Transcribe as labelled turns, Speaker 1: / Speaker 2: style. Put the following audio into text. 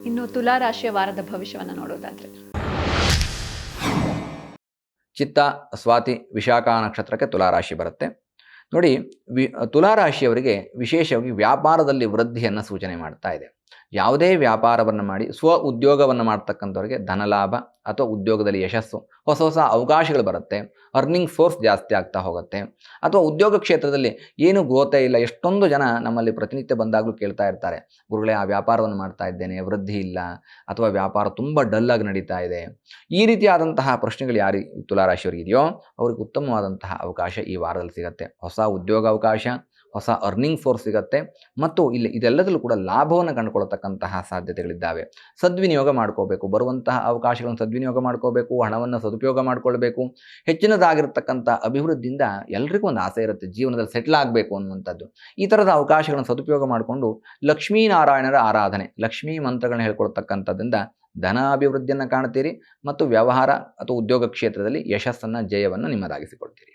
Speaker 1: ಇನ್ನು ತುಲಾ ರಾಶಿಯ ವಾರದ ಭವಿಷ್ಯವನ್ನು ನೋಡೋದಾದ್ರೆ
Speaker 2: ಚಿತ್ತ, ಸ್ವಾತಿ, ವಿಶಾಖ ನಕ್ಷತ್ರಕ್ಕೆ ತುಲಾರಾಶಿ ಬರುತ್ತೆ. ನೋಡಿ, ತುಲಾರಾಶಿಯವರಿಗೆ ವಿಶೇಷವಾಗಿ ವ್ಯಾಪಾರದಲ್ಲಿ ವೃದ್ಧಿಯನ್ನು ಸೂಚನೆ ಮಾಡ್ತಾ ಇದೆ. ಯಾವುದೇ ವ್ಯಾಪಾರವನ್ನು ಮಾಡಿ ಸ್ವ ಉದ್ಯೋಗವನ್ನು ಮಾಡ್ತಕ್ಕಂಥವ್ರಿಗೆ ಧನಲಾಭ ಅಥವಾ ಉದ್ಯೋಗದಲ್ಲಿ ಯಶಸ್ಸು, ಹೊಸ ಹೊಸ ಅವಕಾಶಗಳು ಬರುತ್ತೆ, ಅರ್ನಿಂಗ್ ಸೋರ್ಸ್ ಜಾಸ್ತಿ ಆಗ್ತಾ ಹೋಗುತ್ತೆ. ಅಥವಾ ಉದ್ಯೋಗ ಕ್ಷೇತ್ರದಲ್ಲಿ ಏನು ಗ್ರೋತೇ ಇಲ್ಲ. ಎಷ್ಟೊಂದು ಜನ ನಮ್ಮಲ್ಲಿ ಪ್ರತಿನಿತ್ಯ ಬಂದಾಗಲೂ ಕೇಳ್ತಾ ಇರ್ತಾರೆ, ಗುರುಗಳೇ ಆ ವ್ಯಾಪಾರವನ್ನು ಮಾಡ್ತಾ ಇದ್ದೇನೆ, ವೃದ್ಧಿ ಇಲ್ಲ, ಅಥವಾ ವ್ಯಾಪಾರ ತುಂಬ ಡಲ್ಲಾಗಿ ನಡೀತಾ ಇದೆ. ಈ ರೀತಿಯಾದಂತಹ ಪ್ರಶ್ನೆಗಳು ಯಾರು ತುಲಾರಾಶಿಯವರಿಗೆ ಇದೆಯೋ ಅವ್ರಿಗೆ ಉತ್ತಮವಾದಂತಹ ಅವಕಾಶ ಈ ವಾರದಲ್ಲಿ ಸಿಗುತ್ತೆ. ಹೊಸ ಉದ್ಯೋಗ ಅವಕಾಶ, ಹೊಸ ಅರ್ನಿಂಗ್ ಸೋರ್ಸ್ ಸಿಗುತ್ತೆ, ಮತ್ತು ಇಲ್ಲಿ ಇದೆಲ್ಲದಲ್ಲೂ ಕೂಡ ಲಾಭವನ್ನು ಕಂಡುಕೊಳ್ಳತಕ್ಕಂತಹ ಸಾಧ್ಯತೆಗಳಿದ್ದಾವೆ. ಸದ್ವಿನಿಯೋಗ ಮಾಡ್ಕೋಬೇಕು, ಬರುವಂತಹ ಅವಕಾಶಗಳನ್ನು ಸದ್ವಿನಿಯೋಗ ಮಾಡ್ಕೋಬೇಕು, ಹಣವನ್ನು ಸದುಪಯೋಗ ಮಾಡಿಕೊಳ್ಬೇಕು. ಹೆಚ್ಚಿನದಾಗಿರ್ತಕ್ಕಂಥ ಅಭಿವೃದ್ಧಿಯಿಂದ ಎಲ್ರಿಗೂ ಒಂದು ಆಸೆ ಇರುತ್ತೆ, ಜೀವನದಲ್ಲಿ ಸೆಟ್ಲ್ ಆಗಬೇಕು ಅನ್ನುವಂಥದ್ದು. ಈ ಥರದ ಅವಕಾಶಗಳನ್ನು ಸದುಪಯೋಗ ಮಾಡಿಕೊಂಡು ಲಕ್ಷ್ಮೀನಾರಾಯಣರ ಆರಾಧನೆ, ಲಕ್ಷ್ಮೀ ಮಂತ್ರಗಳನ್ನ ಹೇಳ್ಕೊಳ್ತಕ್ಕಂಥದ್ರಿಂದ ಧನಾಭಿವೃದ್ಧಿಯನ್ನು ಕಾಣ್ತೀರಿ, ಮತ್ತು ವ್ಯವಹಾರ ಅಥವಾ ಉದ್ಯೋಗ ಕ್ಷೇತ್ರದಲ್ಲಿ ಯಶಸ್ಸನ್ನು, ಜಯವನ್ನು ನಿಮ್ಮದಾಗಿಸಿಕೊಳ್ತೀರಿ.